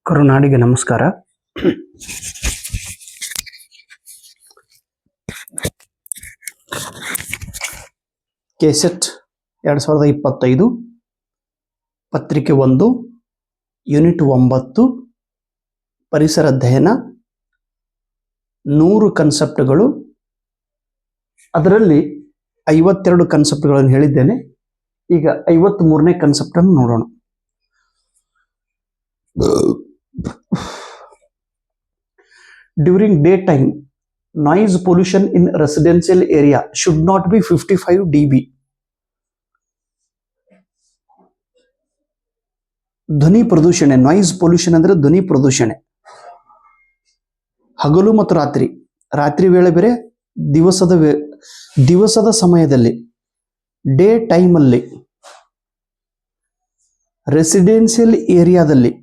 ಕರುನಾಡಿಗೆ ನಮಸ್ಕಾರ. ಕೆಸೆಟ್ 2025 ಪತ್ರಿಕೆ 1 ಯೂನಿಟ್ 9 ಪರಿಸರ ಅಧ್ಯಯನ 100 ಕನ್ಸೆಪ್ಟ್ಗಳು. ಅದರಲ್ಲಿ 52 ಕನ್ಸೆಪ್ಟ್ಗಳನ್ನು ಹೇಳಿದ್ದೇನೆ. ಈಗ 53ನೇ ಕನ್ಸೆಪ್ಟ್ ಅನ್ನು ನೋಡೋಣ. During daytime, noise pollution in residential area should not be 55 dB. ಧ್ವನಿ ಪ್ರದೂಷಣೆ, ನಾಯ್ಸ್ ಪೊಲ್ಯೂಷನ್ ಅಂದ್ರೆ ಧ್ವನಿ ಪ್ರದೂಷಣೆ. ಹಗಲು ಮತ್ತು ರಾತ್ರಿ ವೇಳೆ ಬೇರೆ, ದಿವಸದ ಸಮಯದಲ್ಲಿ, ಡೇ ಟೈಮಲ್ಲಿ, ರೆಸಿಡೆನ್ಷಿಯಲ್ ಏರಿಯಾದಲ್ಲಿ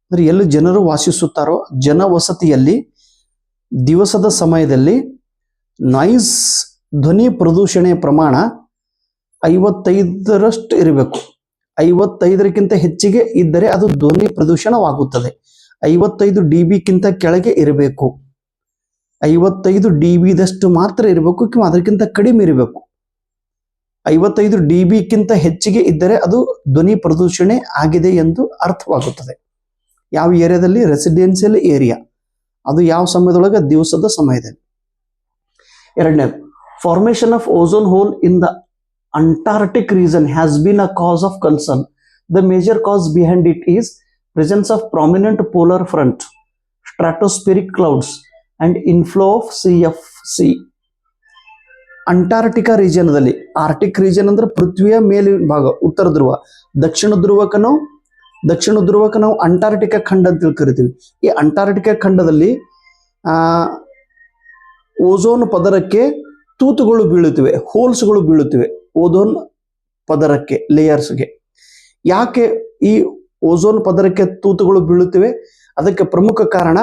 ಅಂದ್ರೆ ಎಲ್ಲಿ ಜನರು ವಾಸಿಸುತ್ತಾರೋ ಜನವಸತಿಯಲ್ಲಿ ದಿವಸದ ಸಮಯದಲ್ಲಿ ನಾಯ್ಸ್ ಧ್ವನಿ ಪ್ರದೂಷಣೆಯ ಪ್ರಮಾಣ 55ರಷ್ಟು ಇರಬೇಕು. 55ಕ್ಕಿಂತ ಹೆಚ್ಚಿಗೆ ಇದ್ದರೆ ಅದು ಧ್ವನಿ ಪ್ರದೂಷಣವಾಗುತ್ತದೆ. 55 dBಕ್ಕಿಂತ ಕೆಳಗೆ ಇರಬೇಕು. 55 dBದಷ್ಟು ಮಾತ್ರ ಇರಬೇಕು, ಅದಕ್ಕಿಂತ ಕಡಿಮೆ ಇರಬೇಕು. 55 dBಕ್ಕಿಂತ ಹೆಚ್ಚಿಗೆ ಇದ್ದರೆ ಅದು ಧ್ವನಿ ಪ್ರದೂಷಣೆ ಆಗಿದೆ ಎಂದು ಅರ್ಥವಾಗುತ್ತದೆ. ಯಾವ ಏರಿಯಾದಲ್ಲಿ? Residential area. ಅದು ಯಾವ ಸಮಯದೊಳಗೆ? ದಿವಸದ ಸಮಯದಲ್ಲಿ. ಎರಡನೇದು, formation of ozone hole in the Antarctic region has been a cause of concern. The major cause behind it is presence of prominent polar front, stratospheric clouds and inflow of CFC. Antarctica ರೀಜನ್ದಲ್ಲಿ, Arctic region ಅಂದ್ರೆ ಪೃಥ್ವಿಯ ಮೇಲಿನ ಭಾಗ, ಉತ್ತರ ಧ್ರುವ. ದಕ್ಷಿಣ ಧ್ರುವಕ್ಕೆ ನಾವು ಅಂಟಾರ್ಟಿಕಾ ಖಂಡ ಅಂತ ಕರಿತೀವಿ. ಈ ಅಂಟಾರ್ಟಿಕಾ ಖಂಡದಲ್ಲಿ ಓಝೋನ್ ಪದರಕ್ಕೆ ತೂತುಗಳು ಬೀಳುತ್ತಿವೆ, ಹೋಲ್ಸ್ಗಳು ಬೀಳುತ್ತಿವೆ ಓಝೋನ್ ಪದರಕ್ಕೆ, ಲೇಯರ್ಸ್ಗೆ. ಯಾಕೆ ಈ ಓಝೋನ್ ಪದರಕ್ಕೆ ತೂತುಗಳು ಬೀಳುತ್ತಿವೆ? ಅದಕ್ಕೆ ಪ್ರಮುಖ ಕಾರಣ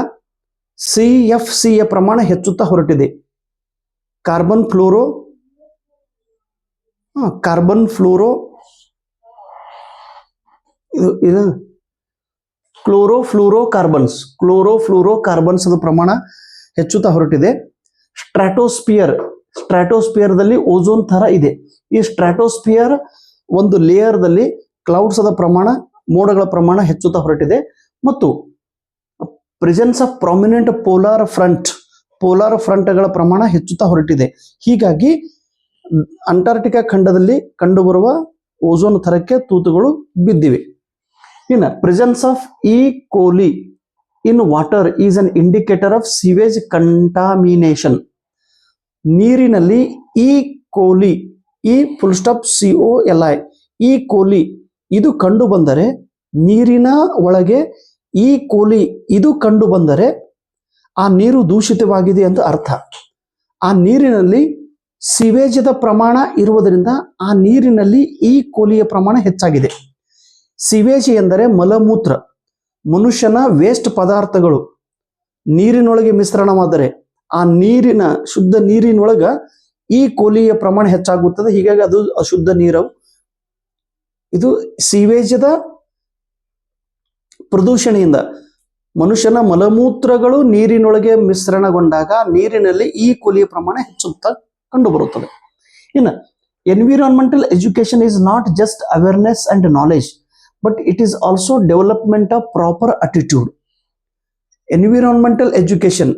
CFCಯ ಪ್ರಮಾಣ ಹೆಚ್ಚುತ್ತಾ ಹೊರಟಿದೆ. ಕಾರ್ಬನ್ ಕ್ಲೋರೋಫ್ಲೂರೋಕಾರ್ಬನ್ಸ್ ಅದ ಪ್ರಮಾಣ ಹೆಚ್ಚುತ್ತಾ ಹೊರಟಿದೆ. ಸ್ಟ್ರಾಟೋಸ್ಪಿಯರ್ದಲ್ಲಿ ಓಝೋನ್ ಥರ ಇದೆ. ಈ ಸ್ಟ್ರಾಟೋಸ್ಪಿಯರ್ ಒಂದು ಲೇಯರ್ದಲ್ಲಿ ಕ್ಲೌಡ್ಸ್ ಅದ ಪ್ರಮಾಣ, ಮೋಡಗಳ ಪ್ರಮಾಣ ಹೆಚ್ಚುತ್ತಾ ಹೊರಟಿದೆ. ಮತ್ತು ಪ್ರೆಸೆನ್ಸ್ ಆಫ್ ಪ್ರಾಮಿನೆಂಟ್ ಪೋಲಾರ್ ಫ್ರಂಟ್ಗಳ ಪ್ರಮಾಣ ಹೆಚ್ಚುತ್ತಾ ಹೊರಟಿದೆ. ಹೀಗಾಗಿ ಅಂಟಾರ್ಟಿಕಾ ಖಂಡದಲ್ಲಿ ಕಂಡುಬರುವ ಓಝೋನ್ ಥರಕ್ಕೆ ತೂತುಗಳು ಬಿದ್ದಿವೆ. ಇನ್ನು presence of E. coli in water is an indicator of sewage contamination. ನೀರಿನಲ್ಲಿ E. coli, COLI, E. coli ಇದು ಕಂಡು ಬಂದರೆ, ನೀರಿನ ಒಳಗೆ E. coli ಇದು ಕಂಡು ಬಂದರೆ ಆ ನೀರು ದೂಷಿತವಾಗಿದೆ ಅಂತ ಅರ್ಥ. ಆ ನೀರಿನಲ್ಲಿ ಸಿವೇಜದ ಪ್ರಮಾಣ ಇರುವುದರಿಂದ ಆ ನೀರಿನಲ್ಲಿ E. coliಯ ಪ್ರಮಾಣ ಹೆಚ್ಚಾಗಿದೆ. ಸಿವೇಜ್ ಎಂದರೆ ಮಲಮೂತ್ರ, ಮನುಷ್ಯನ ವೇಸ್ಟ್ ಪದಾರ್ಥಗಳು ನೀರಿನೊಳಗೆ ಮಿಶ್ರಣವಾದರೆ ಆ ಶುದ್ಧ ನೀರಿನೊಳಗ E. coliಯ ಪ್ರಮಾಣ ಹೆಚ್ಚಾಗುತ್ತದೆ. ಹೀಗಾಗಿ ಅದು ಅಶುದ್ಧ ನೀರು. ಇದು ಸಿವೇಜದ ಪ್ರದೂಷಣೆಯಿಂದ ಮನುಷ್ಯನ ಮಲಮೂತ್ರಗಳು ನೀರಿನೊಳಗೆ ಮಿಶ್ರಣಗೊಂಡಾಗ ನೀರಿನಲ್ಲಿ E. coliಯ ಪ್ರಮಾಣ ಹೆಚ್ಚುತ್ತಾ ಕಂಡುಬರುತ್ತದೆ. ಇನ್ನು environmental education is not just awareness and knowledge, but it is also development of proper attitude. Environmental education,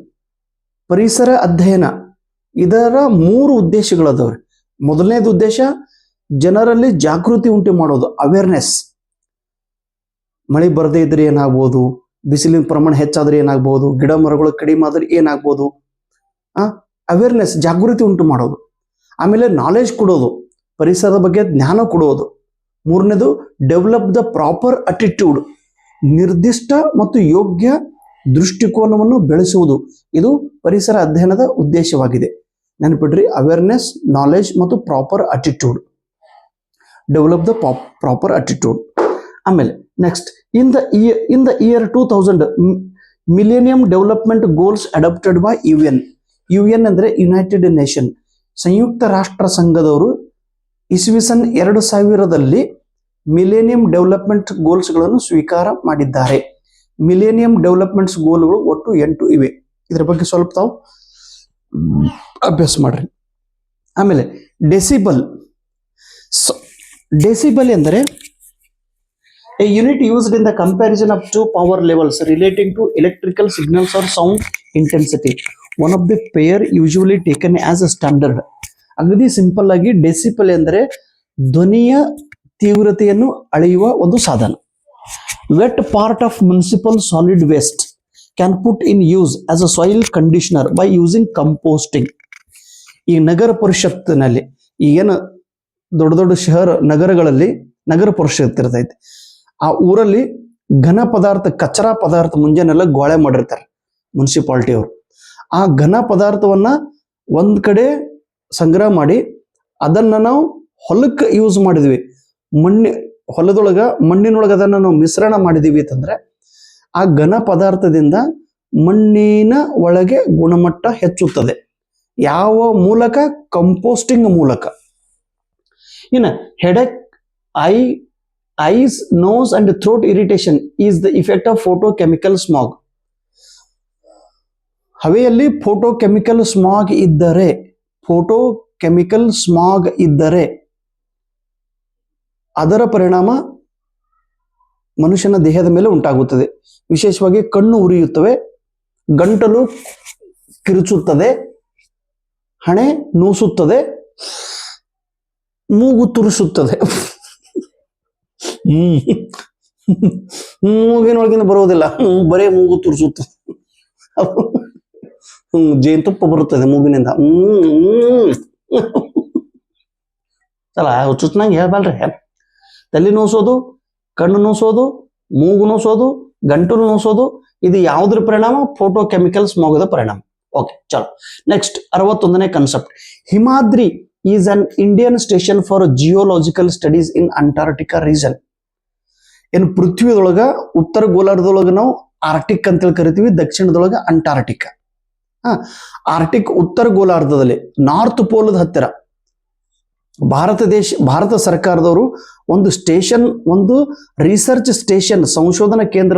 ಪರಿಸರ ಅಧ್ಯಯನ, ಇದರ 3 ಉದ್ದೇಶಗಳದವ್ರಿ. ಮೊದಲನೇದು ಉದ್ದೇಶ ಜನರಲ್ಲಿ ಜಾಗೃತಿ ಉಂಟು ಮಾಡೋದು, ಅವೇರ್ನೆಸ್. ಮಳೆ ಬರದೇ ಇದ್ರೆ ಏನಾಗ್ಬೋದು, ಬಿಸಿಲಿನ ಪ್ರಮಾಣ ಹೆಚ್ಚಾದ್ರೆ ಏನಾಗ್ಬೋದು, ಗಿಡ ಮರಗಳು ಕಡಿಮೆ ಆದ್ರೆ ಏನಾಗ್ಬೋದು, ಅವೇರ್ನೆಸ್, ಜಾಗೃತಿ ಉಂಟು ಮಾಡೋದು. ಆಮೇಲೆ ನಾಲೆಜ್ ಕೊಡೋದು, ಪರಿಸರದ ಬಗ್ಗೆ ಜ್ಞಾನ ಕೊಡೋದು. ಮೂರನೇದು ಡೆವಲಪ್ ದ ಪ್ರಾಪರ್ ಅಟಿಟ್ಯೂಡ್, ನಿರ್ದಿಷ್ಟ ಮತ್ತು ಯೋಗ್ಯ ದೃಷ್ಟಿಕೋನವನ್ನು ಬೆಳೆಸುವುದು. ಇದು ಪರಿಸರ ಅಧ್ಯಯನದ ಉದ್ದೇಶವಾಗಿದೆ. ನೆನಪಿಡ್ರಿ, ಅವೇರ್ನೆಸ್, ನಾಲೆಜ್ ಮತ್ತು proper attitude. Develop the proper attitude. ಆಮೇಲೆ next, in the year 2000 millennium development goals adopted by UN ಅಂದ್ರೆ ಯುನೈಟೆಡ್ ನೇಷನ್, ಸಂಯುಕ್ತ ರಾಷ್ಟ್ರ ಸಂಘದವರು ಇಸ್ವಿಸನ್ 2000ರಲ್ಲಿ ಮಿಲೇನಿಯಂ ಡೆವಲಪ್ಮೆಂಟ್ ಗೋಲ್ಸ್ಗಳನ್ನು ಸ್ವೀಕಾರ ಮಾಡಿದ್ದಾರೆ. ಮಿಲೇನಿಯಂ ಡೆವಲಪ್ಮೆಂಟ್ಸ್ ಗೋಲ್ಗಳು ಒಟ್ಟು 8 ಇವೆ. ಇದ್ರ ಬಗ್ಗೆ ಸ್ವಲ್ಪ ತಾವು ಅಭ್ಯಾಸ ಮಾಡ್ರಿ. ಆಮೇಲೆ ಡೆಸಿಬಲ್. ಡೆಸಿಬಲ್ ಎಂದರೆ a unit used in the comparison of two power levels relating to electrical signals or sound intensity. One of the pair usually taken as a standard. ಅಗದಿ ಸಿಂಪಲ್ ಆಗಿ ಡೆಸಿಬಲ್ ಎಂದರೆ ಧ್ವನಿಯ ತೀವ್ರತೆಯನ್ನು ಅಳೆಯುವ ಒಂದು ಸಾಧನ. Wet part of municipal solid waste can put in use as a soil conditioner by using composting. ಈ ನಗರ ಪರಿಷತ್ತಿನಲ್ಲಿ ಈಗೇನು ದೊಡ್ಡ ದೊಡ್ಡ ನಗರಗಳಲ್ಲಿ ನಗರ ಪರಿಷತ್ ಇರ್ತೈತಿ, ಆ ಊರಲ್ಲಿ ಘನ ಪದಾರ್ಥ ಕಚರಾ ಪದಾರ್ಥ ಮುಂಜಾನೆಲ್ಲ ಗೋಳೆ ಮಾಡಿರ್ತಾರೆ ಮುನ್ಸಿಪಾಲ್ಟಿ ಅವರು. ಆ ಘನ ಪದಾರ್ಥವನ್ನ ಒಂದ್ ಕಡೆ ಸಂಗ್ರಹ ಮಾಡಿ ಅದನ್ನ ನಾವು ಹೊಲಕ್ಕೆ ಯೂಸ್ ಮಾಡಿದ್ವಿ, ಮಣ್ಣಿನೊಳಗೆ ಅದನ್ನ ನಾವು ಮಿಶ್ರಣ ಮಾಡಿದೀವಿ ಅಂತಂದ್ರೆ ಆ ಘನ ಪದಾರ್ಥದಿಂದ ಮಣ್ಣಿನ ಒಳಗೆ ಗುಣಮಟ್ಟ ಹೆಚ್ಚುತ್ತದೆ. ಯಾವ ಮೂಲಕ? ಕಂಪೋಸ್ಟಿಂಗ್ ಮೂಲಕ. ಇನ್ನು headache, eyes, nose and throat irritation is the effect of photochemical smog. ಹವೆಯಲ್ಲಿ ಫೋಟೋಕೆಮಿಕಲ್ ಸ್ಮಾಗ್ ಇದ್ದರೆ ಅದರ ಪರಿಣಾಮ ಮನುಷ್ಯನ ದೇಹದ ಮೇಲೆ ಉಂಟಾಗುತ್ತದೆ. ವಿಶೇಷವಾಗಿ ಕಣ್ಣು ಉರಿಯುತ್ತವೆ, ಗಂಟಲು ಕಿರುಚುತ್ತದೆ, ಹಣೆ ನೂಸುತ್ತದೆ, ಮೂಗು ತುರಿಸುತ್ತದೆ. ಮೂಗಿನೊಳಗಿನ ಬರುವುದಿಲ್ಲ, ಬರೇ ಮೂಗು ತುರಿಸುತ್ತದೆ. ಜೇನುತುಪ್ಪ ಬರುತ್ತದೆ ಮೂಗಿನಿಂದ. ಅಲ್ಲ ಹುಚ್ಚುಚ್ನಂಗೆ ಹೇಳ್ಬಲ್ರಿ. ತಲೆ ನೋಸೋದು, ಕಣ್ಣು ನೋಸೋದು, ಮೂಗು ನೋಸೋದು, ಗಂಟಲು ನೋಸೋದು, ಇದು ಯಾವುದ್ರ ಪರಿಣಾಮ? ಫೋಟೋಕೆಮಿಕಲ್ ಸ್ಮಾಗದ ಪರಿಣಾಮ. ಓಕೆ, ಚಲೋ. ನೆಕ್ಸ್ಟ್ 61ನೇ concept. Himadri is an Indian station for geological studies in Antarctica region. ಏನು ಪೃಥ್ವಿದೊಳಗ ಉತ್ತರ ಗೋಲಾರ್ಧದೊಳಗ ನಾವು ಆರ್ಟಿಕ್ ಅಂತೇಳಿ ಕರಿತೀವಿ, ದಕ್ಷಿಣದೊಳಗ ಅಂಟಾರ್ಟಿಕಾ. ಆರ್ಟಿಕ್ ಉತ್ತರ ಗೋಲಾರ್ಧದಲ್ಲಿ ನಾರ್ತ್ ಪೋಲದ ಹತ್ತಿರ ಭಾರತ ಸರ್ಕಾರದವರು ಒಂದು ರಿಸರ್ಚ್ ಸ್ಟೇಷನ್, ಸಂಶೋಧನಾ ಕೇಂದ್ರ